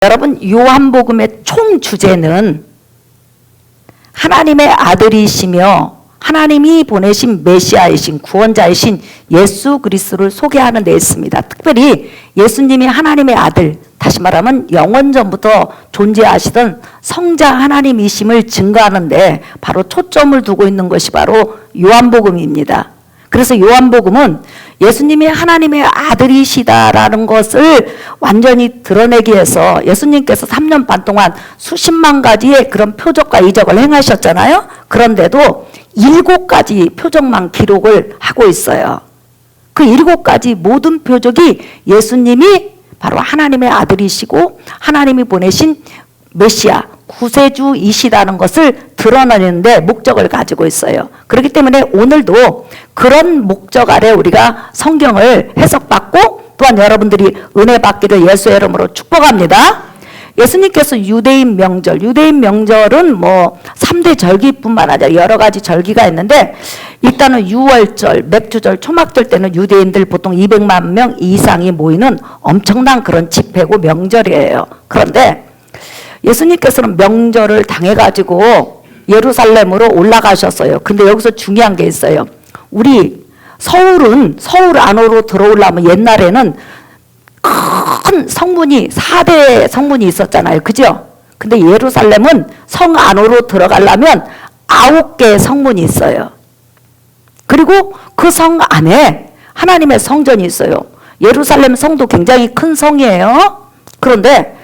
여러분, 요한복음의 총 주제는 하나님의 아들이시며 하나님이 보내신 메시아이신 구원자이신 예수 그리스도를 소개하는 데 있습니다. 특별히 예수님이 하나님의 아들, 다시 말하면 영원전부터 존재하시던 성자 하나님이심을 증거하는데 바로 초점을 두고 있는 것이 바로 요한복음입니다. 그래서 요한복음은 예수님이 하나님의 아들이시다라는 것을 완전히 드러내기 위해서 예수님께서 3년 반 동안 수십만 가지의 그런 표적과 이적을 행하셨잖아요. 그런데도 7가지 표적만 기록을 하고 있어요. 그 7가지 모든 표적이 예수님이 바로 하나님의 아들이시고 하나님이 보내신 메시아 구세주이시다는 것을 드러내는데 목적을 가지고 있어요. 그렇기 때문에 오늘도 그런 목적 아래 우리가 성경을 해석받고 또한 여러분들이 은혜 받기를 예수의 이름으로 축복합니다. 예수님께서 유대인 명절은 뭐 3대 절기뿐만 아니라 여러 가지 절기가 있는데 일단은 유월절, 맥주절, 초막절 때는 유대인들 보통 200만 명 이상이 모이는 엄청난 그런 집회고 명절이에요. 그런데 예수님께서는 명절을 당해가지고 예루살렘으로 올라가셨어요. 근데 여기서 중요한 게 있어요. 우리 서울 안으로 들어오려면 옛날에는 큰 성문이 4대 성문이 있었잖아요. 그죠? 근데 예루살렘은 성 안으로 들어가려면 9개의 성문이 있어요. 그리고 그 성 안에 하나님의 성전이 있어요. 예루살렘 성도 굉장히 큰 성이에요. 그런데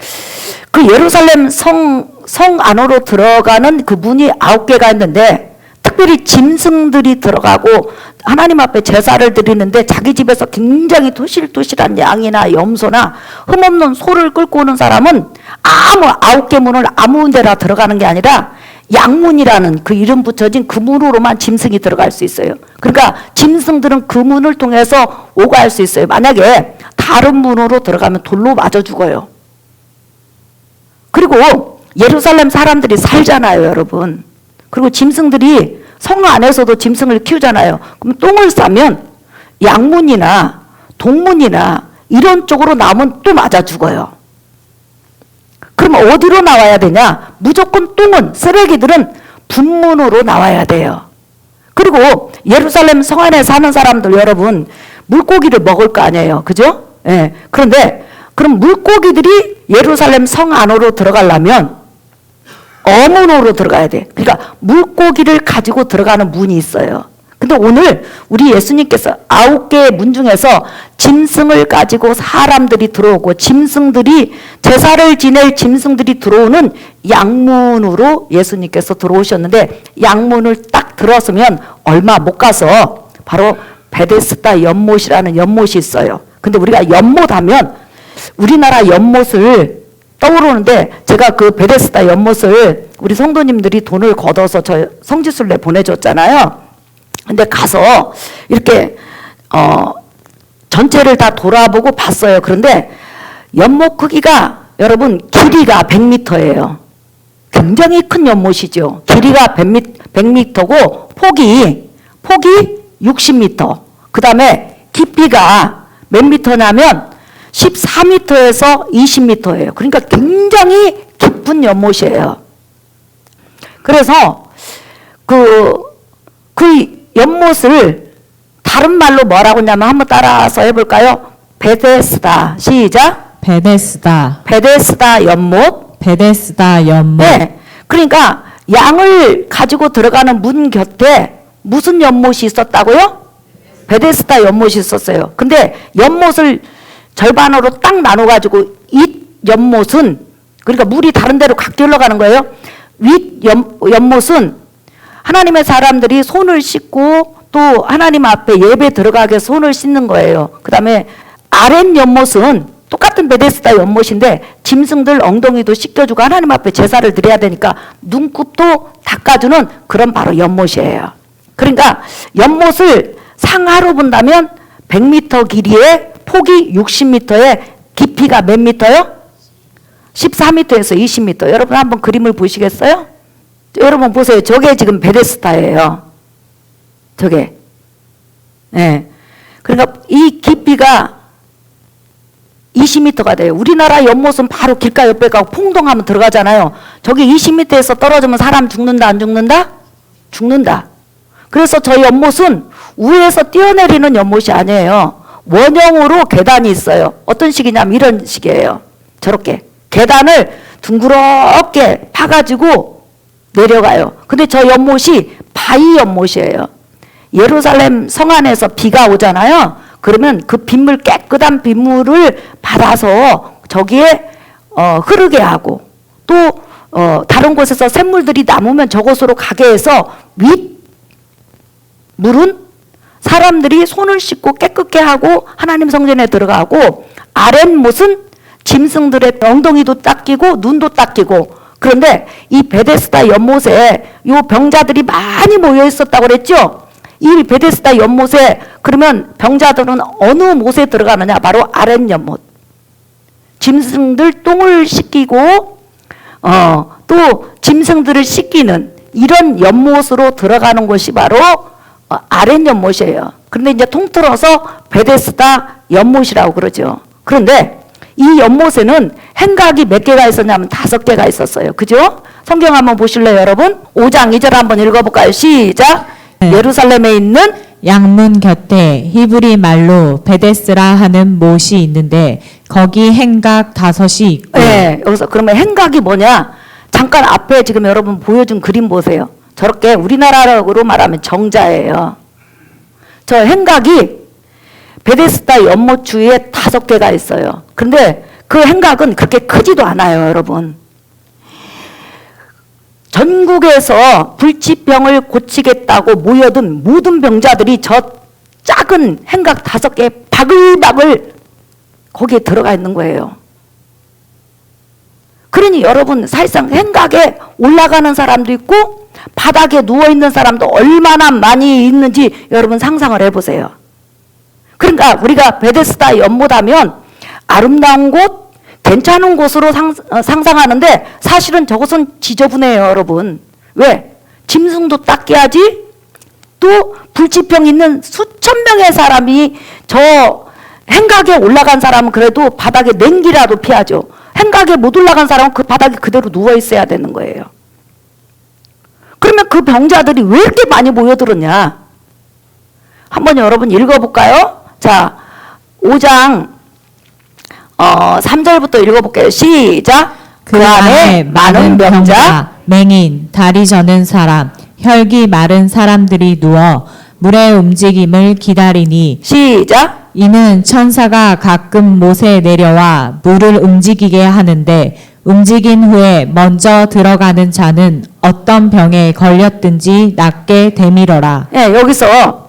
그 예루살렘 성 안으로 들어가는 그 문이 9개가 있는데 특별히 짐승들이 들어가고 하나님 앞에 제사를 드리는데 자기 집에서 굉장히 토실토실한 양이나 염소나 흠없는 소를 끌고 오는 사람은 9개 문을 아무 데나 들어가는 게 아니라 양문이라는 그 이름 붙여진 그 문으로만 짐승이 들어갈 수 있어요. 그러니까 짐승들은 그 문을 통해서 오갈 수 있어요. 만약에 다른 문으로 들어가면 돌로 맞아 죽어요. 그리고 예루살렘 사람들이 살잖아요, 여러분. 그리고 짐승들이 성 안에서도 짐승을 키우잖아요. 그럼 똥을 싸면 양문이나 동문이나 이런 쪽으로 나오면 또 맞아 죽어요. 그럼 어디로 나와야 되냐? 무조건 똥은, 쓰레기들은 분문으로 나와야 돼요. 그리고 예루살렘 성 안에 사는 사람들 여러분 물고기를 먹을 거 아니에요. 그죠? 예. 그런데 그럼 물고기들이 예루살렘 성 안으로 들어가려면 어문으로 들어가야 돼. 그러니까 물고기를 가지고 들어가는 문이 있어요. 근데 오늘 우리 예수님께서 9개의 문 중에서 짐승을 가지고 사람들이 들어오고 짐승들이 제사를 지낼 짐승들이 들어오는 양문으로 예수님께서 들어오셨는데 양문을 딱 들어서면 얼마 못 가서 바로 베데스다 연못이라는 연못이 있어요. 근데 우리가 연못 하면 우리나라 연못을 떠오르는데 제가 그 베데스다 연못을 우리 성도님들이 돈을 걷어서 저 성지순례 보내줬잖아요. 근데 가서 이렇게 전체를 다 돌아보고 봤어요. 그런데 연못 크기가 여러분 길이가 100m예요. 굉장히 큰 연못이죠. 길이가 100m고 폭이 60m. 그 다음에 깊이가 몇 미터냐면 14m에서 20m예요. 그러니까 굉장히 깊은 연못이에요. 그래서 그 연못을 다른 말로 뭐라고 하냐면 한번 따라서 해볼까요? 베데스다. 시작. 베데스다 연못. 네. 그러니까 양을 가지고 들어가는 문 곁에 무슨 연못이 있었다고요? 베데스다 연못이 있었어요. 근데 연못을 절반으로 딱 나눠가지고 이 연못은 그러니까 물이 다른 데로 각기 흘러가는 거예요. 윗 연못은 하나님의 사람들이 손을 씻고 또 하나님 앞에 예배 들어가게 손을 씻는 거예요. 그 다음에 아랫 연못은 똑같은 베데스다 연못인데 짐승들 엉덩이도 씻겨주고 하나님 앞에 제사를 드려야 되니까 눈곱도 닦아주는 그런 바로 연못이에요. 그러니까 연못을 상하로 본다면 100m 길이에 폭이 60m에 깊이가 몇 미터요? 14m에서 20m. 여러분 한번 그림을 보시겠어요? 여러분 보세요. 저게 지금 베데스다예요. 저게. 네. 그러니까 이 깊이가 20m가 돼요. 우리나라 연못은 바로 길가 옆에 가고 풍덩하면 들어가잖아요. 저기 20m에서 떨어지면 사람 죽는다, 안 죽는다? 죽는다. 그래서 저 연못은 위에서 뛰어내리는 연못이 아니에요. 원형으로 계단이 있어요. 어떤 식이냐면 이런 식이에요. 저렇게 계단을 둥그렇게 파가지고 내려가요. 근데 저 연못이 바위 연못이에요. 예루살렘 성 안에서 비가 오잖아요. 그러면 그 빗물, 깨끗한 빗물을 받아서 저기에 흐르게 하고, 또 다른 곳에서 샘물들이 남으면 저곳으로 가게 해서 윗 물은 사람들이 손을 씻고 깨끗게 하고 하나님 성전에 들어가고, 아랫못은 짐승들의 엉덩이도 닦이고 눈도 닦이고. 그런데 이 베데스다 연못에 요 병자들이 많이 모여 있었다고 그랬죠. 이 베데스다 연못에 그러면 병자들은 어느 못에 들어가느냐? 바로 아랫연못. 짐승들 똥을 씻기고 또 짐승들을 씻기는 이런 연못으로 들어가는 곳이 바로 아랫연못이에요. 그런데 이제 통틀어서 베데스다 연못이라고 그러죠. 그런데 이 연못에는 행각이 몇 개가 있었냐면 5개가 있었어요. 그죠? 성경 한번 보실래요, 여러분? 5장 2절 한번 읽어볼까요? 시작. 네. 예루살렘에 있는 양문 곁에 히브리 말로 베데스라 하는 못이 있는데 거기 행각 5이 있고. 네, 여기서 그러면 행각이 뭐냐? 잠깐 앞에 지금 여러분 보여준 그림 보세요. 저렇게 우리나라로 말하면 정자예요. 저 행각이 베데스다 연못 주위에 5개가 있어요. 근데 그 행각은 그렇게 크지도 않아요, 여러분. 전국에서 불치병을 고치겠다고 모여든 모든 병자들이 저 작은 행각 5개 바글바글 거기에 들어가 있는 거예요. 그러니 여러분, 사실상 행각에 올라가는 사람도 있고 바닥에 누워있는 사람도 얼마나 많이 있는지 여러분 상상을 해보세요. 그러니까 우리가 베데스다 연못하면 아름다운 곳, 괜찮은 곳으로 상상하는데 사실은 저것은 지저분해요, 여러분. 왜? 짐승도 닦게 하지, 또 불치병 있는 수천 명의 사람이 저 행각에 올라간 사람은 그래도 바닥에 냉기라도 피하죠. 행각에 못 올라간 사람은 그 바닥에 그대로 누워 있어야 되는 거예요. 그러면 그 병자들이 왜 이렇게 많이 모여들었냐? 한번 여러분 읽어볼까요? 자, 5장 3절부터 읽어볼게요. 시작. 그 안에 많은 병자, 맹인, 다리 저는 사람, 혈기 마른 사람들이 누워 물의 움직임을 기다리니. 시작. 이는 천사가 가끔 못에 내려와 물을 움직이게 하는데 움직인 후에 먼저 들어가는 자는 어떤 병에 걸렸든지 낫게 되밀어라. 네, 여기서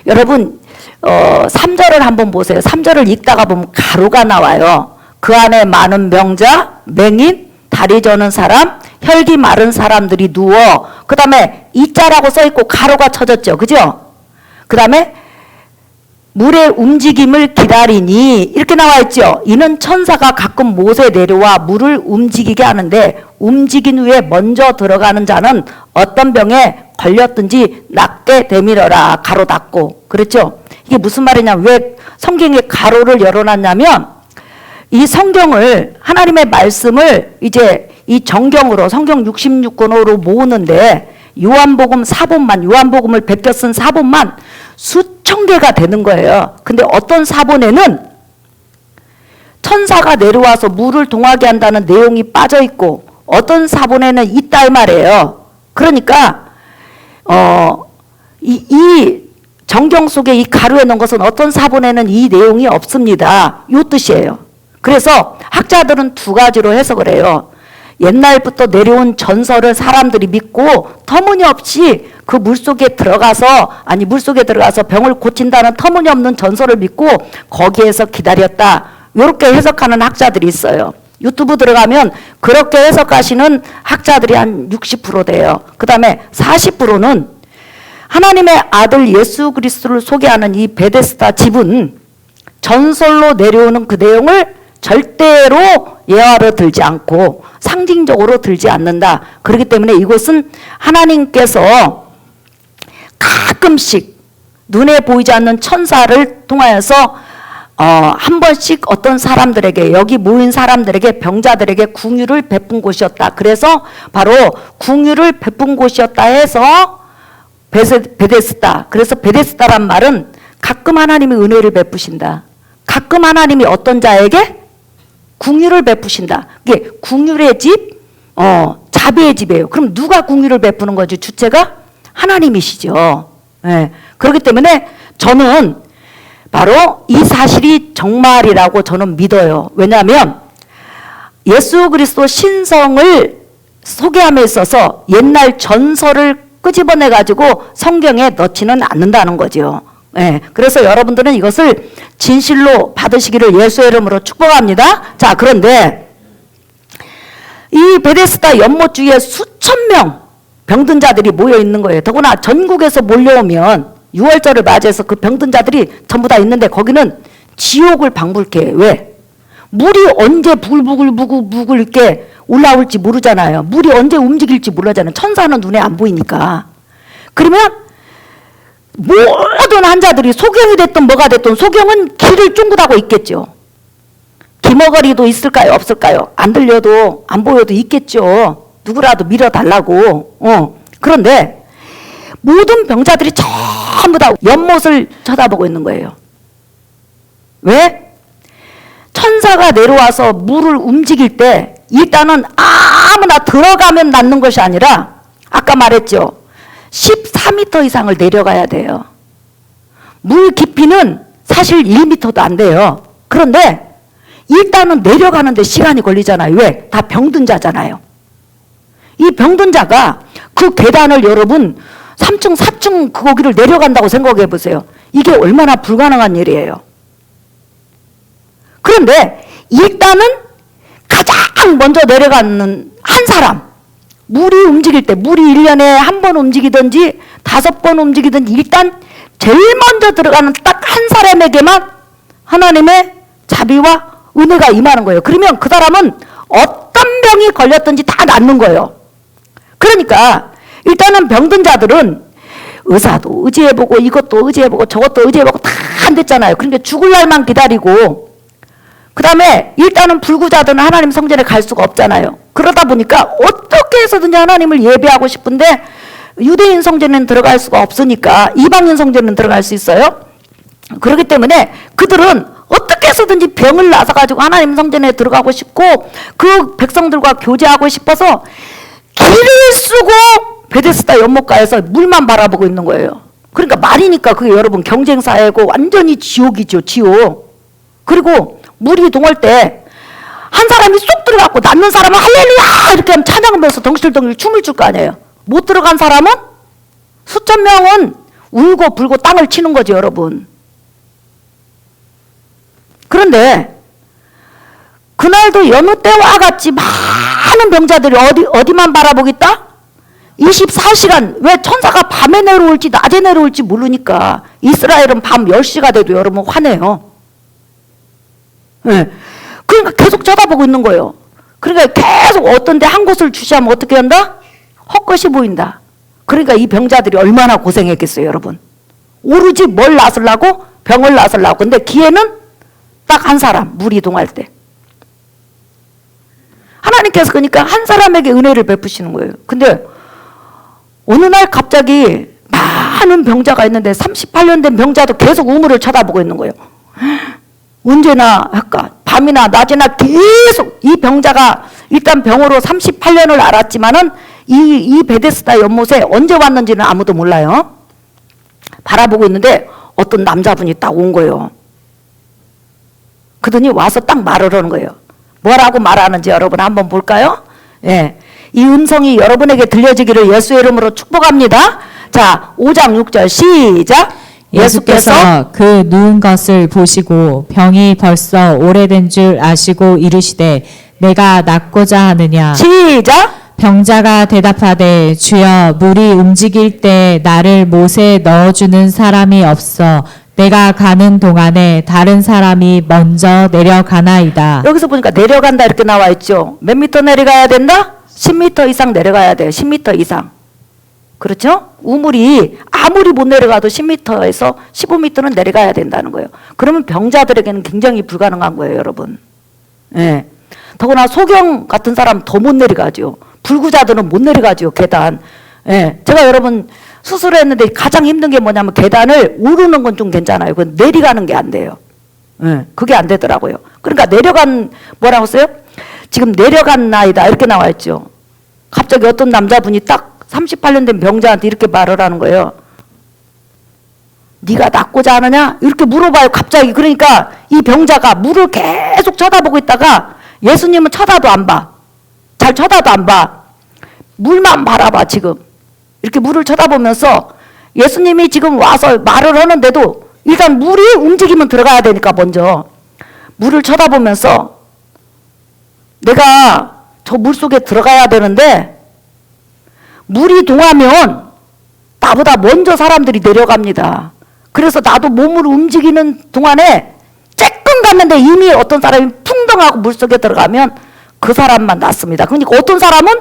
여러분 3절을 한번 보세요. 3절을 읽다가 보면 가로가 나와요. 그 안에 많은 병자, 맹인, 다리 저는 사람, 혈기 마른 사람들이 누워. 그 다음에 이자라고 써있고 가로가 쳐졌죠. 그죠? 그 다음에 물의 움직임을 기다리니 이렇게 나와 있죠. 이는 천사가 가끔 못에 내려와 물을 움직이게 하는데 움직인 후에 먼저 들어가는 자는 어떤 병에 걸렸든지 낫게 되밀어라. 가로 닫고. 그렇죠? 이게 무슨 말이냐? 왜 성경에 가로를 열어놨냐면 이 성경을, 하나님의 말씀을 이제 이 정경으로 성경 66권으로 모으는데 요한복음 사본만, 요한복음을 베껴 쓴 사본만 수천 개가 되는 거예요. 근데 어떤 사본에는 천사가 내려와서 물을 동하게 한다는 내용이 빠져 있고 어떤 사본에는 있다 이 말이에요. 그러니까 이 정경 속에 이 가루에 넣은 것은 어떤 사본에는 이 내용이 없습니다. 이 뜻이에요. 그래서 학자들은 2가지로 해석을 해요. 옛날부터 내려온 전설을 사람들이 믿고 터무니없이 그 물속에 들어가서 병을 고친다는 터무니없는 전설을 믿고 거기에서 기다렸다. 이렇게 해석하는 학자들이 있어요. 유튜브 들어가면 그렇게 해석하시는 학자들이 한 60% 돼요. 그 다음에 40%는 하나님의 아들 예수 그리스도를 소개하는 이 베데스다 집은 전설로 내려오는 그 내용을 절대로 예화로 들지 않고 상징적으로 들지 않는다. 그렇기 때문에 이곳은 하나님께서 가끔씩 눈에 보이지 않는 천사를 통하여서 한 번씩 어떤 사람들에게, 여기 모인 사람들에게, 병자들에게 궁유를 베푼 곳이었다. 그래서 바로 궁유를 베푼 곳이었다 해서 베데스다. 그래서 베데스다란 말은 가끔 하나님이 은혜를 베푸신다. 가끔 하나님이 어떤 자에게 궁유를 베푸신다. 이게 궁유의 집, 자비의 집이에요. 그럼 누가 궁유를 베푸는 거지? 주체가 하나님이시죠. 예. 그렇기 때문에 저는 바로 이 사실이 정말이라고 저는 믿어요. 왜냐하면 예수 그리스도 신성을 소개함에 있어서 옛날 전설을 끄집어내 가지고 성경에 넣지는 않는다는 거죠. 예. 그래서 여러분들은 이것을 진실로 받으시기를 예수의 이름으로 축복합니다. 자, 그런데 이 베데스다 연못 주위에 수천 명 병든 자들이 모여 있는 거예요. 더구나 전국에서 몰려오면 6월절을 맞이해서 그 병든 자들이 전부 다 있는데 거기는 지옥을 방불케 해. 왜? 물이 언제 부글부글 이렇게 올라올지 모르잖아요. 물이 언제 움직일지 모르잖아요. 천사는 눈에 안 보이니까. 그러면 모든 환자들이 소경이 됐든 뭐가 됐든 소경은 길을 쫑긋하고 있겠죠. 기머거리도 있을까요? 없을까요? 안 들려도 안 보여도 있겠죠. 누구라도 밀어달라고. 그런데 모든 병자들이 전부 다 연못을 쳐다보고 있는 거예요. 왜? 천사가 내려와서 물을 움직일 때 일단은 아무나 들어가면 낫는 것이 아니라 아까 말했죠. 14m 이상을 내려가야 돼요. 물 깊이는 사실 1m도 안 돼요. 그런데 일단은 내려가는데 시간이 걸리잖아요. 왜? 다 병든 자잖아요. 이 병든 자가 그 계단을 여러분 3층, 4층 거기를 내려간다고 생각해 보세요. 이게 얼마나 불가능한 일이에요. 그런데 일단은 가장 먼저 내려가는 한 사람, 물이 움직일 때, 물이 1년에 한 번 움직이든지 5번 움직이든지 일단 제일 먼저 들어가는 딱 한 사람에게만 하나님의 자비와 은혜가 임하는 거예요. 그러면 그 사람은 어떤 병이 걸렸든지 다 낫는 거예요. 그러니까 일단은 병든 자들은 의사도 의지해보고 이것도 의지해보고 저것도 의지해보고 다 안 됐잖아요. 그러니까 죽을 날만 기다리고 그 다음에 일단은 불구자들은 하나님 성전에 갈 수가 없잖아요. 그러다 보니까 어떻게 해서든지 하나님을 예배하고 싶은데 유대인 성전에는 들어갈 수가 없으니까 이방인 성전에는 들어갈 수 있어요. 그렇기 때문에 그들은 어떻게 해서든지 병을 나서 가지고 하나님 성전에 들어가고 싶고 그 백성들과 교제하고 싶어서 길을 쓰고 베데스다 연못가에서 물만 바라보고 있는 거예요. 그러니까 말이니까 그게 여러분 경쟁사회고 완전히 지옥이죠. 지옥. 그리고 물이 동할 때 한 사람이 쏙 들어갔고 낫는 사람은 할렐루야 이렇게 하면 찬양하면서 덩실덩실 춤을 출 거 아니에요. 못 들어간 사람은 수천 명은 울고 불고 땅을 치는 거죠. 여러분. 그런데 그날도 여느 때와 같이 많은 병자들이 어디만 바라보겠다? 24시간, 왜 천사가 밤에 내려올지 낮에 내려올지 모르니까 이스라엘은 밤 10시가 돼도 여러분 화내요. 네. 그러니까 계속 쳐다보고 있는 거예요. 그러니까 계속 어떤 데 한 곳을 주시하면 어떻게 한다? 헛것이 보인다. 그러니까 이 병자들이 얼마나 고생했겠어요, 여러분. 오로지 뭘 나서려고? 병을 나서려고. 근데 기회는 딱 한 사람, 물이 이동할 때. 하나님께서 그러니까 한 사람에게 은혜를 베푸시는 거예요. 근데 어느 날 갑자기 많은 병자가 있는데 38년 된 병자도 계속 우물을 쳐다보고 있는 거예요. 언제나 할까? 밤이나 낮이나 계속 이 병자가 일단 병으로 38년을 알았지만은 이 베데스다 연못에 언제 왔는지는 아무도 몰라요. 바라보고 있는데 어떤 남자분이 딱 온 거예요. 그더니 와서 딱 말을 하는 거예요. 뭐라고 말하는지 여러분 한번 볼까요? 예. 이 음성이 여러분에게 들려지기를 예수의 이름으로 축복합니다. 자, 5장 6절 시작. 예수께서 그 누운 것을 보시고 병이 벌써 오래된 줄 아시고 이르시되 내가 낫고자 하느냐. 시작. 병자가 대답하되 주여 물이 움직일 때 나를 못에 넣어주는 사람이 없어 내가 가는 동안에 다른 사람이 먼저 내려가나이다. 여기서 보니까 내려간다 이렇게 나와 있죠. 몇 미터 내려가야 된다? 10미터 이상 내려가야 돼요. 10미터 이상. 그렇죠? 우물이 아무리 못 내려가도 10m에서 15m는 내려가야 된다는 거예요. 그러면 병자들에게는 굉장히 불가능한 거예요, 여러분. 예. 더구나 소경 같은 사람 더 못 내려가죠. 불구자들은 못 내려가죠, 계단. 예. 제가 여러분 수술했는데 가장 힘든 게 뭐냐면 계단을 오르는 건 좀 괜찮아요. 그건 내려가는 게 안 돼요. 예. 그게 안 되더라고요. 그러니까 뭐라고 써요? 지금 내려간 나이다 이렇게 나와 있죠. 갑자기 어떤 남자분이 딱 38년 된 병자한테 이렇게 말을 하는 거예요. 네가 낫고자 하느냐? 이렇게 물어봐요, 갑자기. 그러니까 이 병자가 물을 계속 쳐다보고 있다가 예수님은 쳐다도 안 봐. 잘 쳐다도 안 봐. 물만 바라봐, 지금. 이렇게 물을 쳐다보면서 예수님이 지금 와서 말을 하는데도 일단 물이 움직이면 들어가야 되니까 먼저 물을 쳐다보면서 내가 저 물속에 들어가야 되는데 물이 동하면 나보다 먼저 사람들이 내려갑니다. 그래서 나도 몸을 움직이는 동안에 쬐끔 갔는데 이미 어떤 사람이 풍덩하고 물속에 들어가면 그 사람만 낫습니다. 그러니까 어떤 사람은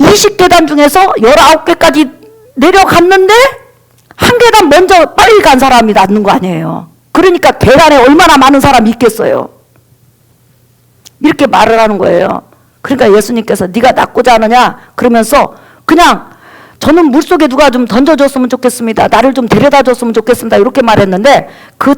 20계단 중에서 19개까지 내려갔는데 한 계단 먼저 빨리 간 사람이 낫는 거 아니에요. 그러니까 계단에 얼마나 많은 사람이 있겠어요. 이렇게 말을 하는 거예요. 그러니까 예수님께서 네가 낫고자 하느냐? 그러면서 그냥 저는 물속에 누가 좀 던져줬으면 좋겠습니다. 나를 좀 데려다 줬으면 좋겠습니다. 이렇게 말했는데 그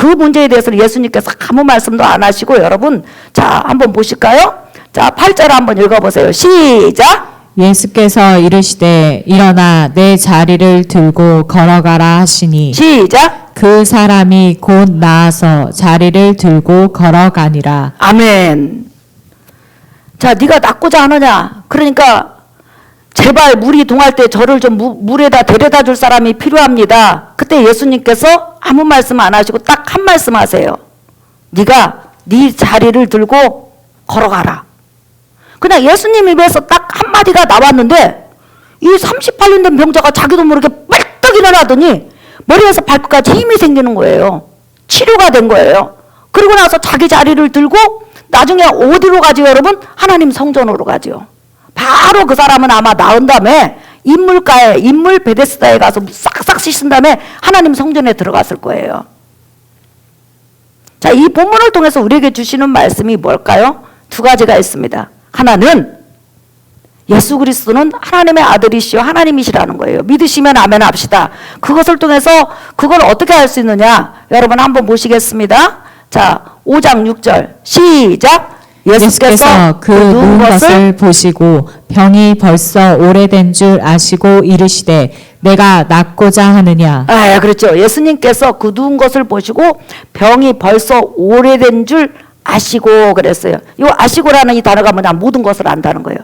문제에 대해서는 예수님께서 아무 말씀도 안 하시고 여러분 자 한번 보실까요? 자 8절 한번 읽어보세요. 시작. 예수께서 이르시되 일어나 내 자리를 들고 걸어가라 하시니 시작. 그 사람이 곧 나아서 자리를 들고 걸어가니라. 아멘. 자, 네가 낫고자 하느냐? 그러니까 제발 물이 동할 때 저를 좀 물에다 데려다 줄 사람이 필요합니다. 그때 예수님께서 아무 말씀 안 하시고 딱 한 말씀 하세요. 네가 네 자리를 들고 걸어가라. 그냥 예수님 입에서 딱 한마디가 나왔는데 이 38년 된 병자가 자기도 모르게 빨떡 일어나더니 머리에서 발끝까지 힘이 생기는 거예요. 치료가 된 거예요. 그리고 나서 자기 자리를 들고 나중에 어디로 가죠, 여러분? 하나님 성전으로 가죠. 바로 그 사람은 아마 나은 다음에 인물 베데스다에 가서 싹싹 씻은 다음에 하나님 성전에 들어갔을 거예요. 자, 이 본문을 통해서 우리에게 주시는 말씀이 뭘까요? 두 가지가 있습니다. 하나는 예수 그리스도는 하나님의 아들이시요 하나님이시라는 거예요. 믿으시면 아멘 합시다. 그것을 통해서 그걸 어떻게 할 수 있느냐? 여러분 한번 보시겠습니다. 자, 5장 6절 시작. 예수께서 그 누운 것을 보시고 병이 벌써 오래된 줄 아시고 이르시되 내가 낫고자 하느냐. 그렇죠. 예수님께서 그 누운 것을 보시고 병이 벌써 오래된 줄 아시고 그랬어요. 이 아시고라는 이 단어가 뭐냐? 모든 것을 안다는 거예요.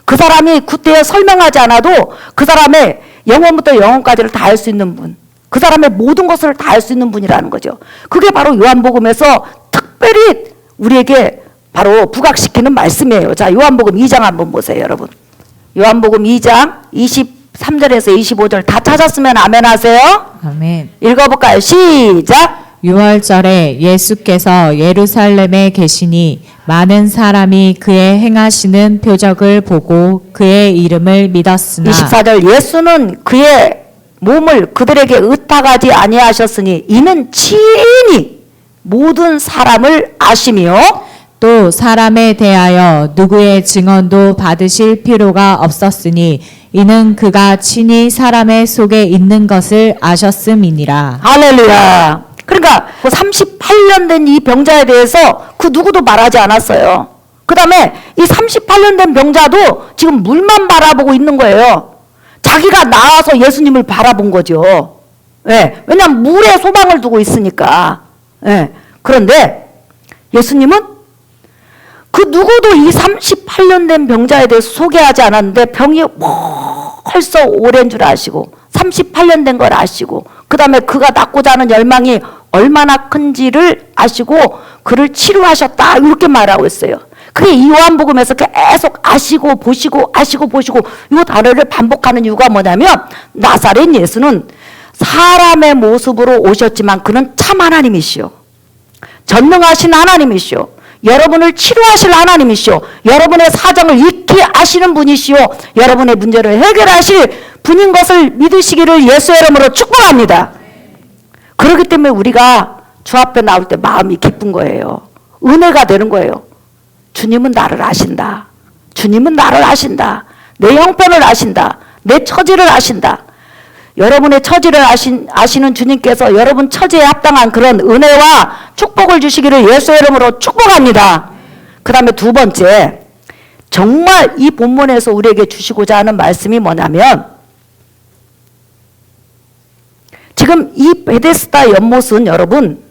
그 사람이 그때 설명하지 않아도 그 사람의 영혼부터 영혼까지를 다 알 수 있는 분, 그 사람의 모든 것을 다 알 수 있는 분이라는 거죠. 그게 바로 요한복음에서 특별히 우리에게 바로 부각시키는 말씀이에요. 자, 요한복음 2장 한번 보세요, 여러분. 요한복음 2장 23절에서 25절 다 찾았으면 아멘 하세요. 아멘. 읽어볼까요? 시작. 6월절에 예수께서 예루살렘에 계시니 많은 사람이 그의 행하시는 표적을 보고 그의 이름을 믿었으나 24절 예수는 그의 몸을 그들에게 의탁하지 아니하셨으니 이는 친히 모든 사람을 아시며 또 사람에 대하여 누구의 증언도 받으실 필요가 없었으니 이는 그가 친히 사람의 속에 있는 것을 아셨음이니라. 할렐루야. 그러니까 38년 된 이 병자에 대해서 그 누구도 말하지 않았어요. 그 다음에 이 38년 된 병자도 지금 물만 바라보고 있는 거예요. 자기가 나와서 예수님을 바라본 거죠. 예. 왜냐하면 물에 소망을 두고 있으니까. 예. 그런데 예수님은 그 누구도 이 38년 된 병자에 대해서 소개하지 않았는데 병이 벌써 오랜 줄 아시고 38년 된 걸 아시고 그 다음에 그가 낫고자 하는 열망이 얼마나 큰지를 아시고 그를 치료하셨다 이렇게 말하고 있어요. 그게 이 요한복음에서 계속 아시고 보시고 아시고 보시고 이 단어를 반복하는 이유가 뭐냐면 나사렛 예수는 사람의 모습으로 오셨지만 그는 참 하나님이시오. 전능하신 하나님이시오. 여러분을 치료하실 하나님이시오. 여러분의 사정을 익히 아시는 분이시오. 여러분의 문제를 해결하실 분인 것을 믿으시기를 예수의 이름으로 축복합니다. 그렇기 때문에 우리가 주 앞에 나올 때 마음이 기쁜 거예요. 은혜가 되는 거예요. 주님은 나를 아신다. 주님은 나를 아신다. 내 형편을 아신다. 내 처지를 아신다. 여러분의 처지를 아시는 주님께서 여러분 처지에 합당한 그런 은혜와 축복을 주시기를 예수의 이름으로 축복합니다. 그 다음에 두 번째, 정말 이 본문에서 우리에게 주시고자 하는 말씀이 뭐냐면, 지금 이 베데스다 연못은 여러분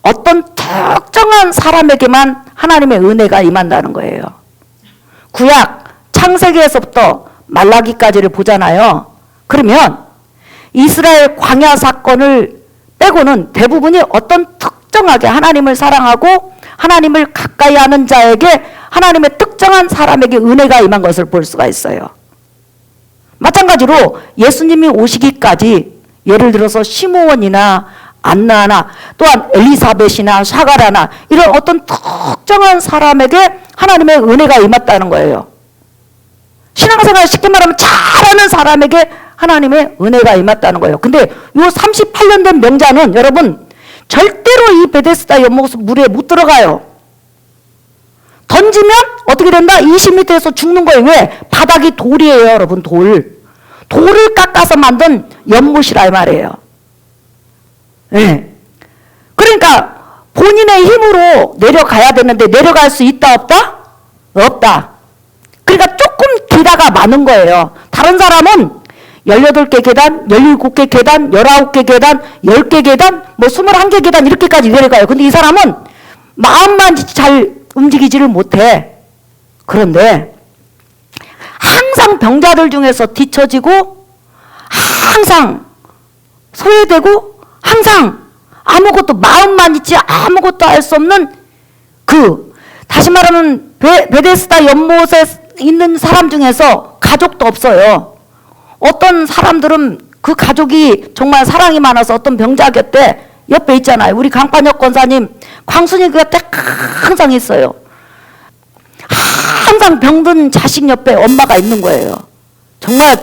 어떤 특정한 사람에게만 하나님의 은혜가 임한다는 거예요. 구약 창세기에서부터 말라기까지를 보잖아요. 그러면 이스라엘 광야 사건을 빼고는 대부분이 어떤 특정하게 하나님을 사랑하고 하나님을 가까이 하는 자에게 하나님의 특정한 사람에게 은혜가 임한 것을 볼 수가 있어요. 마찬가지로 예수님이 오시기까지 예를 들어서 시므온이나 안나나 또한 엘리사벳이나 사가라나 이런 어떤 특정한 사람에게 하나님의 은혜가 임했다는 거예요. 신앙생활 쉽게 말하면 잘하는 사람에게 하나님의 은혜가 임했다는 거예요. 근데 이 38년 된 명자는 여러분 절대로 이 베데스다 연못 물에 못 들어가요. 던지면 어떻게 된다? 20m에서 죽는 거예요. 왜? 바닥이 돌이에요, 여러분. 돌을 깎아서 만든 연못이라 이 말이에요. 네. 그러니까 본인의 힘으로 내려가야 되는데 내려갈 수 있다 없다? 없다. 그러니까 조금 기다가 많은 거예요. 다른 사람은 18개 계단, 17개 계단, 19개 계단, 10개 계단, 뭐 21개 계단 이렇게까지 내려가요. 근데 이 사람은 마음만 잘 움직이지를 못해. 그런데 항상 병자들 중에서 뒤처지고 항상 소외되고 항상 아무것도 마음만 있지 아무것도 할 수 없는 다시 말하면 베데스다 연못에 있는 사람 중에서 가족도 없어요. 어떤 사람들은 그 가족이 정말 사랑이 많아서 어떤 병자 곁에 옆에 있잖아요. 우리 강판혁 권사님, 광순이 곁에 항상 있어요. 항상 병든 자식 옆에 엄마가 있는 거예요. 정말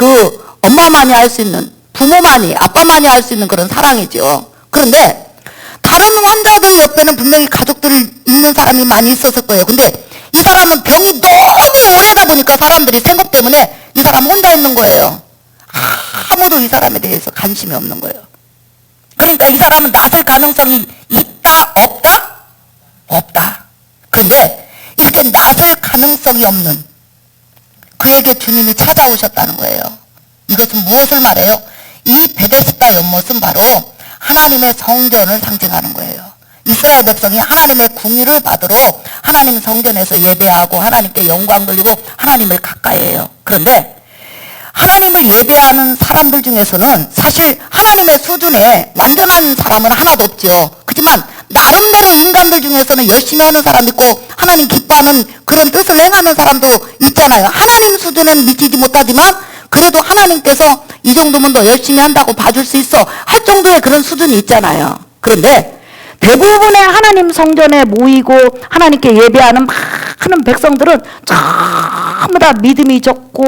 엄마만이 할 수 있는, 부모만이, 아빠만이 할 수 있는 그런 사랑이죠. 그런데 다른 환자들 옆에는 분명히 가족들이 있는 사람이 많이 있었을 거예요. 근데 이 사람은 병이 너무 오래다 보니까 사람들이 생각 때문에 이 사람 혼자 있는 거예요. 아무도 이 사람에 대해서 관심이 없는 거예요. 그러니까 이 사람은 낫을 가능성이 있다, 없다? 없다. 그런데 이렇게 낫을 가능성이 없는 그에게 주님이 찾아오셨다는 거예요. 이것은 무엇을 말해요? 이 베데스다 연못은 바로 하나님의 성전을 상징하는 거예요. 이스라엘 백성이 하나님의 궁유를 받으러 하나님 성전에서 예배하고 하나님께 영광 돌리고 하나님을 가까이 해요. 그런데 하나님을 예배하는 사람들 중에서는 사실 하나님의 수준에 완전한 사람은 하나도 없죠. 그렇지만 나름대로 인간들 중에서는 열심히 하는 사람도 있고 하나님 기뻐하는 그런 뜻을 행하는 사람도 있잖아요. 하나님 수준에는 미치지 못하지만 그래도 하나님께서 이 정도면 더 열심히 한다고 봐줄 수 있어 할 정도의 그런 수준이 있잖아요. 그런데 대부분의 하나님 성전에 모이고 하나님께 예배하는 많은 백성들은 전부 다 믿음이 적고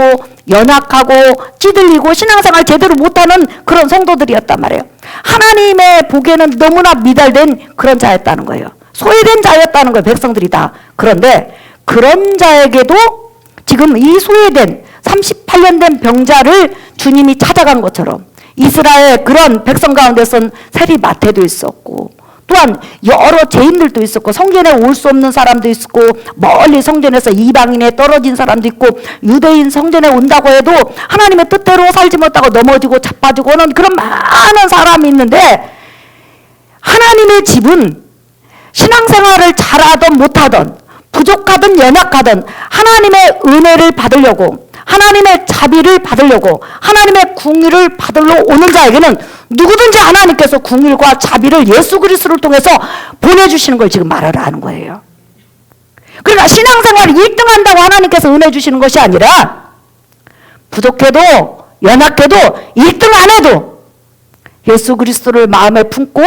연약하고 찌들리고 신앙생활 제대로 못하는 그런 성도들이었단 말이에요. 하나님의 보기에는 너무나 미달된 그런 자였다는 거예요. 소외된 자였다는 거예요. 백성들이 다. 그런데 그런 자에게도 지금 이 소외된 38년 된 병자를 주님이 찾아간 것처럼 이스라엘 그런 백성 가운데선 세리 마태도 있었고 또한 여러 죄인들도 있었고 성전에 올 수 없는 사람도 있었고 멀리 성전에서 이방인에 떨어진 사람도 있고 유대인 성전에 온다고 해도 하나님의 뜻대로 살지 못하고 넘어지고 자빠지고 하는 그런 많은 사람이 있는데 하나님의 집은 신앙생활을 잘하든 못하든 부족하든 연약하든 하나님의 은혜를 받으려고 하나님의 자비를 받으려고 하나님의 궁유를 받으러 오는 자에게는 누구든지 하나님께서 궁유와 자비를 예수 그리스도를 통해서 보내주시는 걸 지금 말을 하는 거예요. 그러니까 신앙생활을 1등 한다고 하나님께서 은혜 주시는 것이 아니라 부족해도 연약해도 1등 안 해도 예수 그리스도를 마음에 품고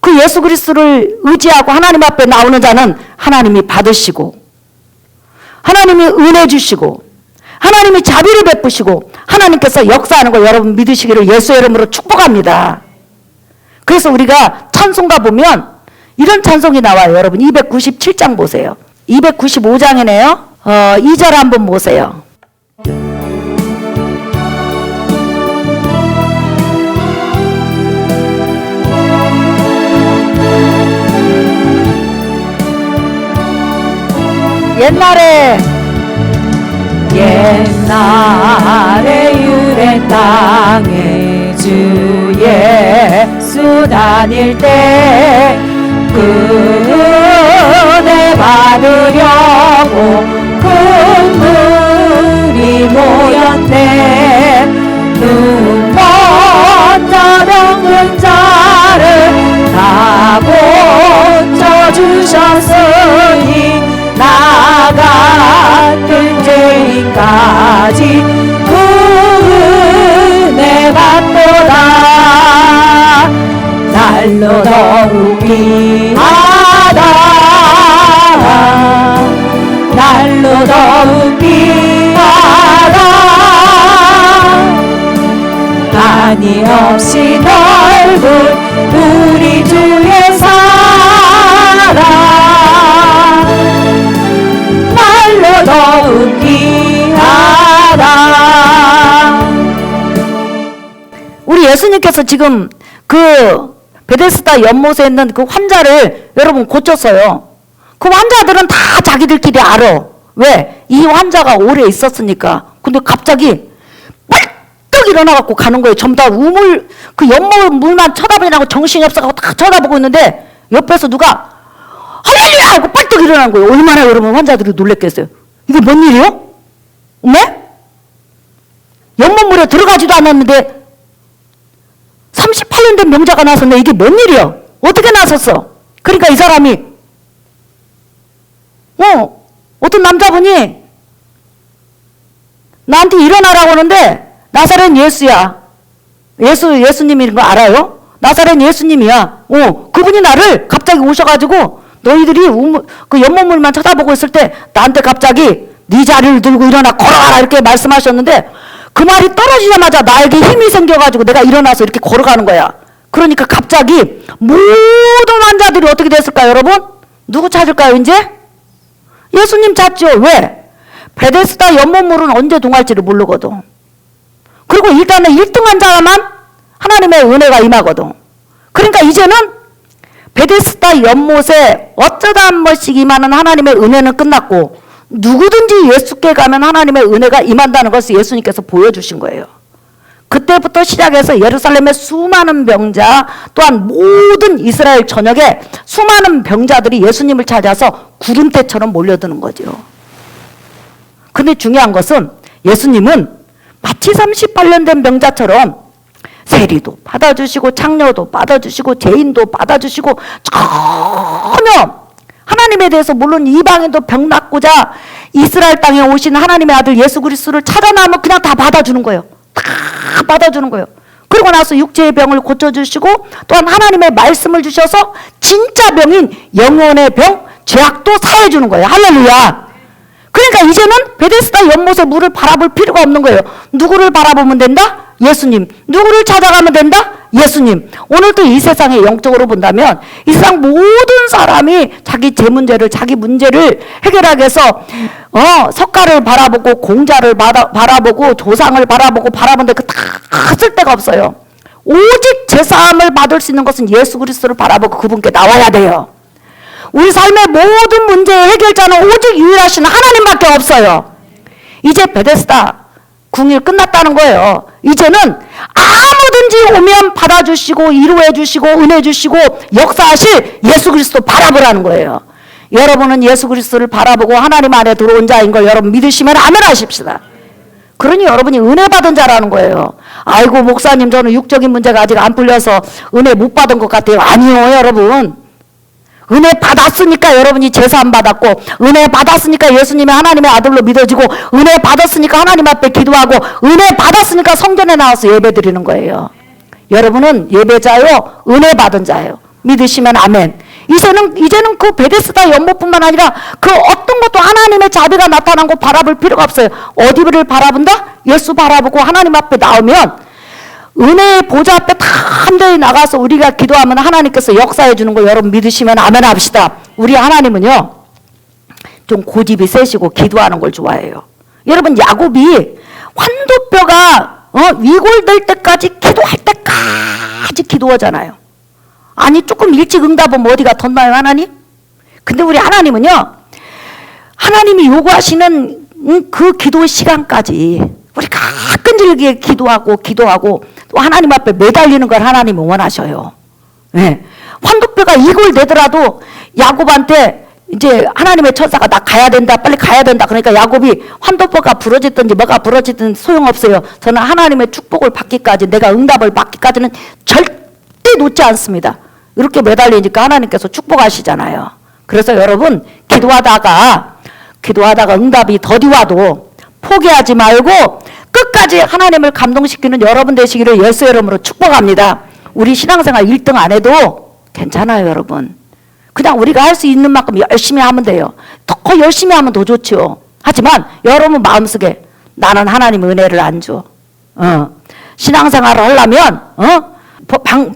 그 예수 그리스도를 의지하고 하나님 앞에 나오는 자는 하나님이 받으시고 하나님이 은혜 주시고 하나님이 자비를 베푸시고 하나님께서 역사하는 거 여러분 믿으시기를 예수의 이름으로 축복합니다. 그래서 우리가 찬송가 보면 이런 찬송이 나와요. 여러분 297장 보세요. 295장이네요. 2절 한번 보세요. 옛날에 유대 땅에 주 예수 다닐 때 그 은혜 받으려고 큰 물이 모였네. 눈 먼저 병든 자를 다 고쳐주셨으니 나 같은 죄인까지 그 은혜 받도다. 날로 더욱 귀하다. 날로 더욱 귀하다. 한이 없이 넓은 우리 주의 사랑 날로 더욱 귀하다. 우리 예수님께서 지금 그 베데스다 연못에 있는 그 환자를 여러분 고쳤어요. 그 환자들은 다 자기들끼리 알아. 왜? 이 환자가 오래 있었으니까. 근데 갑자기 빨떡 일어나갖고 가는 거예요. 전부 다 우물, 그 연못 물만 쳐다보냐고 정신이 없어갖고 다 쳐다보고 있는데 옆에서 누가 할렐루야! 하고 빨떡 일어난 거예요. 얼마나 여러분 환자들이 놀랬겠어요. 이게 뭔 일이요? 네? 연못물에 들어가지도 않았는데 38년 된 명자가 나섰네. 이게 뭔 일이야? 어떻게 나섰어? 그러니까 이 사람이 어떤 남자분이 나한테 일어나라고 하는데 나사렛 예수야. 예수님인 거 알아요? 나사렛 예수님이야. 그분이 나를 갑자기 오셔가지고 너희들이 그 연못물만 쳐다보고 있을 때 나한테 갑자기 네 자리를 들고 일어나 걸어가라 이렇게 말씀하셨는데 그 말이 떨어지자마자 나에게 힘이 생겨가지고 내가 일어나서 이렇게 걸어가는 거야. 그러니까 갑자기 모든 환자들이 어떻게 됐을까요, 여러분? 누구 찾을까요, 이제? 예수님 찾죠. 왜? 베데스다 연못물은 언제 동할지를 모르거든. 그리고 일단은 1등 환자만 하나님의 은혜가 임하거든. 그러니까 이제는 베데스다 연못에 어쩌다 한 번씩 임하는 하나님의 은혜는 끝났고 누구든지 예수께 가면 하나님의 은혜가 임한다는 것을 예수님께서 보여주신 거예요. 그때부터 시작해서 예루살렘의 수많은 병자 또한 모든 이스라엘 전역에 수많은 병자들이 예수님을 찾아서 구름대처럼 몰려드는 거죠. 근데 중요한 것은 예수님은 마치 38년 된 병자처럼 세리도 받아주시고 창녀도 받아주시고 죄인도 받아주시고 전혀 하나님에 대해서 물론 이방인도 병 낫고자 이스라엘 땅에 오신 하나님의 아들 예수 그리스도를 찾아 나오면 그냥 다 받아주는 거예요. 다 받아주는 거예요. 그리고 나서 육체의 병을 고쳐주시고 또한 하나님의 말씀을 주셔서 진짜 병인 영혼의 병, 죄악도 사해주는 거예요. 할렐루야. 그러니까 이제는 베데스다 연못의 물을 바라볼 필요가 없는 거예요. 누구를 바라보면 된다? 예수님. 누구를 찾아가면 된다? 예수님. 오늘도 이 세상에 영적으로 본다면 이 세상 모든 사람이 자기 제 문제를 자기 문제를 해결하기 위해서 석가를 바라보고 공자를 바라보고 조상을 바라보는데 그 다 쓸 데가 없어요. 오직 제사함을 받을 수 있는 것은 예수 그리스도를 바라보고 그분께 나와야 돼요. 우리 삶의 모든 문제의 해결자는 오직 유일하신 하나님밖에 없어요. 이제 베데스다 궁일 끝났다는 거예요. 이제는 아무든지 오면 받아주시고 이루해 주시고 은혜 주시고 역사하실 예수 그리스도 바라보라는 거예요. 여러분은 예수 그리스도를 바라보고 하나님 안에 들어온 자인 걸 여러분 믿으시면 아멘 하십시다. 그러니 여러분이 은혜 받은 자라는 거예요. 아이고 목사님 저는 육적인 문제가 아직 안 풀려서 은혜 못 받은 것 같아요. 아니요 여러분. 은혜 받았으니까 여러분이 제사함 받았고 은혜 받았으니까 예수님이 하나님의 아들로 믿어지고 은혜 받았으니까 하나님 앞에 기도하고 은혜 받았으니까 성전에 나와서 예배 드리는 거예요. 여러분은 예배자요 은혜 받은 자예요. 믿으시면 아멘. 이제는 그 베데스다 연못뿐만 아니라 그 어떤 것도 하나님의 자비가 나타난 거 바라볼 필요가 없어요. 어디를 바라본다? 예수 바라보고 하나님 앞에 나오면 은혜의 보좌 앞에 다 한전히 나가서 우리가 기도하면 하나님께서 역사해 주는 거 여러분 믿으시면 아멘 합시다. 우리 하나님은요 좀 고집이 세시고 기도하는 걸 좋아해요. 여러분 야곱이 환도뼈가 위골될 때까지 기도할 때까지 기도하잖아요. 아니 조금 일찍 응답하면 어디가 덧나요 하나님? 근데 우리 하나님은요 하나님이 요구하시는 그 기도 시간까지 우리가 끈질기게 기도하고 또 하나님 앞에 매달리는 걸 하나님이 원하셔요. 네. 환도뼈가 이골되더라도 야곱한테 이제 하나님의 천사가 나 가야 된다 빨리 가야 된다 그러니까 야곱이 환도뼈가 부러지든지 뭐가 부러지든 소용없어요. 저는 하나님의 축복을 받기까지 내가 응답을 받기까지는 절대 놓지 않습니다. 이렇게 매달리니까 하나님께서 축복하시잖아요. 그래서 여러분 기도하다가 응답이 더디 와도 포기하지 말고 끝까지 하나님을 감동시키는 여러분 되시기를 예수의 이름으로 축복합니다. 우리 신앙생활 1등 안 해도 괜찮아요 여러분. 그냥 우리가 할 수 있는 만큼 열심히 하면 돼요. 더 열심히 하면 더 좋죠. 하지만 여러분 마음속에 나는 하나님 은혜를 안 줘. 신앙생활을 하려면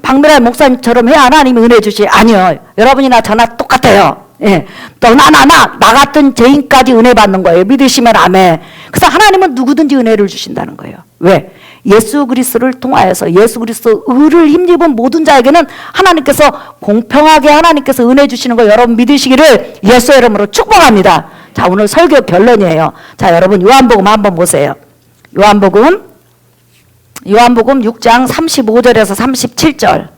박미라 목사님처럼 해야 하나님이 은혜 주시. 아니요. 여러분이나 저나 똑같아요. 예. 너나 나나 같은 죄인까지 은혜 받는 거예요. 믿으시면 아멘. 그래서 하나님은 누구든지 은혜를 주신다는 거예요. 왜? 예수 그리스도를 통하여서 예수 그리스도 의를 힘입은 모든 자에게는 하나님께서 공평하게 하나님께서 은혜 주시는 거 여러분 믿으시기를 예수의 이름으로 축복합니다. 자, 오늘 설교 결론이에요. 자, 여러분 요한복음 한번 보세요. 요한복음 6장 35절에서 37절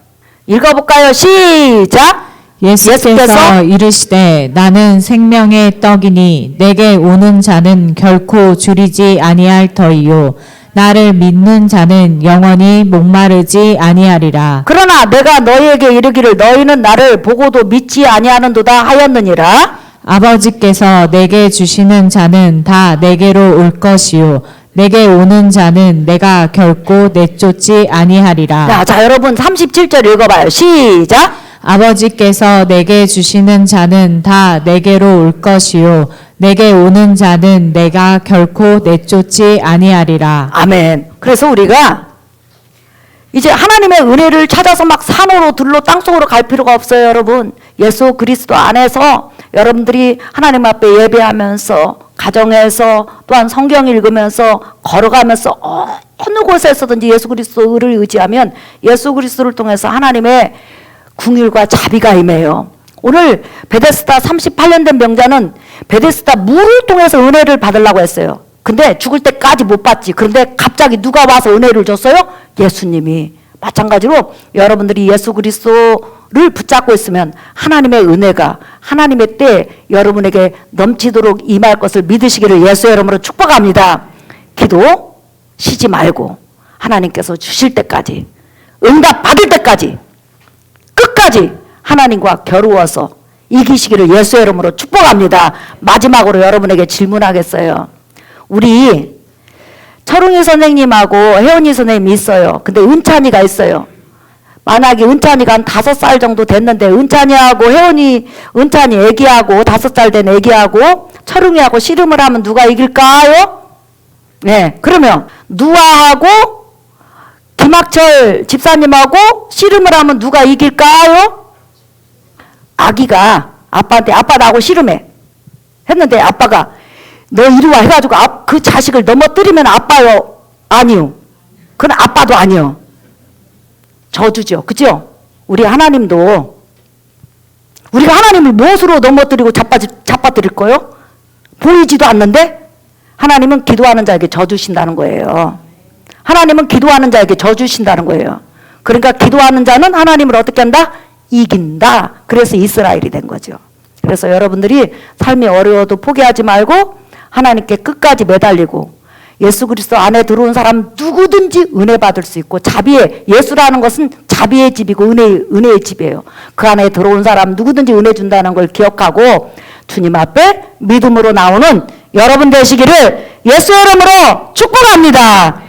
읽어볼까요? 시작. 예수께서 이르시되 나는 생명의 떡이니 내게 오는 자는 결코 줄이지 아니할 터이요 나를 믿는 자는 영원히 목마르지 아니하리라. 그러나 내가 너희에게 이르기를 너희는 나를 보고도 믿지 아니하는도다 하였느니라. 아버지께서 내게 주시는 자는 다 내게로 올 것이요 내게 오는 자는 내가 결코 내쫓지 아니하리라. 자, 여러분 37절 읽어봐요. 시작. 아버지께서 내게 주시는 자는 다 내게로 올 것이요 내게 오는 자는 내가 결코 내쫓지 아니하리라. 아멘. 그래서 우리가 이제 하나님의 은혜를 찾아서 막 산으로 들로 땅속으로 갈 필요가 없어요. 여러분 예수 그리스도 안에서 여러분들이 하나님 앞에 예배하면서 가정에서 또한 성경 읽으면서 걸어가면서 어느 곳에서든지 예수 그리스도를 의지하면 예수 그리스도를 통해서 하나님의 궁율과 자비가 임해요. 오늘 베데스다 38년 된 병자는 베데스다 물을 통해서 은혜를 받으려고 했어요. 근데 죽을 때까지 못 받지. 그런데 갑자기 누가 와서 은혜를 줬어요? 예수님이. 마찬가지로 여러분들이 예수 그리스도를 붙잡고 있으면 하나님의 은혜가 하나님의 때 여러분에게 넘치도록 임할 것을 믿으시기를 예수의 이름으로 축복합니다. 기도 쉬지 말고 하나님께서 주실 때까지 응답 받을 때까지 끝까지 하나님과 겨루어서 이기시기를 예수의 이름으로 축복합니다. 마지막으로 여러분에게 질문하겠어요. 우리 철웅이 선생님하고 혜원이 선생님이 있어요. 근데 은찬이가 있어요. 만약에 은찬이가 한 5살 정도 됐는데 은찬이 애기하고 5살 된 애기하고 철웅이하고 씨름을 하면 누가 이길까요? 네, 그러면 누아하고 김학철 집사님하고 씨름을 하면 누가 이길까요? 아기가 아빠한테 아빠 나하고 씨름해 했는데 아빠가 너 이리 와 해가지고 그 자식을 넘어뜨리면 아빠요? 아니요. 그건 아빠도 아니요. 저주죠. 그죠? 우리 하나님도 우리가 하나님을 무엇으로 넘어뜨리고 잡아뜨릴 거요? 보이지도 않는데 하나님은 기도하는 자에게 져주신다는 거예요. 하나님은 기도하는 자에게 져주신다는 거예요. 그러니까 기도하는 자는 하나님을 어떻게 한다? 이긴다. 그래서 이스라엘이 된 거죠. 그래서 여러분들이 삶이 어려워도 포기하지 말고 하나님께 끝까지 매달리고 예수 그리스도 안에 들어온 사람 누구든지 은혜 받을 수 있고 예수라는 것은 자비의 집이고 은혜의 집이에요. 그 안에 들어온 사람 누구든지 은혜 준다는 걸 기억하고 주님 앞에 믿음으로 나오는 여러분 되시기를 예수의 이름으로 축복합니다.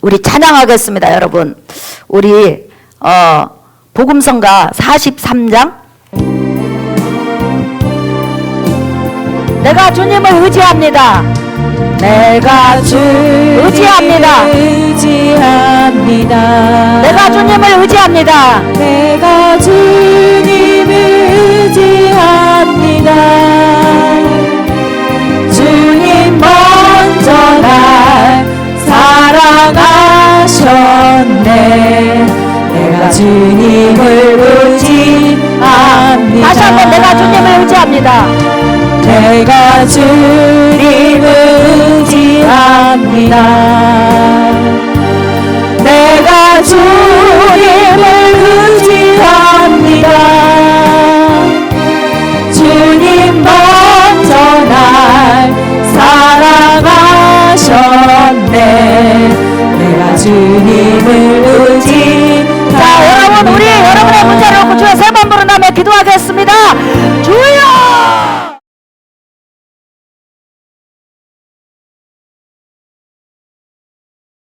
우리 찬양하겠습니다. 여러분 우리 복음성가 43장. 내가 주님을 의지합니다. 내가 의지합니다. 의지합니다. 내가 주님을 의지합니다. 내가 주님을 의지합니다. 주님 먼저 날 사랑하셨네. 내가 주님을 의지합니다. 다시 한번 내가 주님을 의지합니다. 내가 주님을 의지합니다. 내가 주님을 의지합니다. 주님 먼저 날 사랑하셨네. 내가 주님을 의지합니다. 자, 여러분, 우리 여러분의 문제를 놓고 주여 세 번 부른 다음에 기도하겠습니다.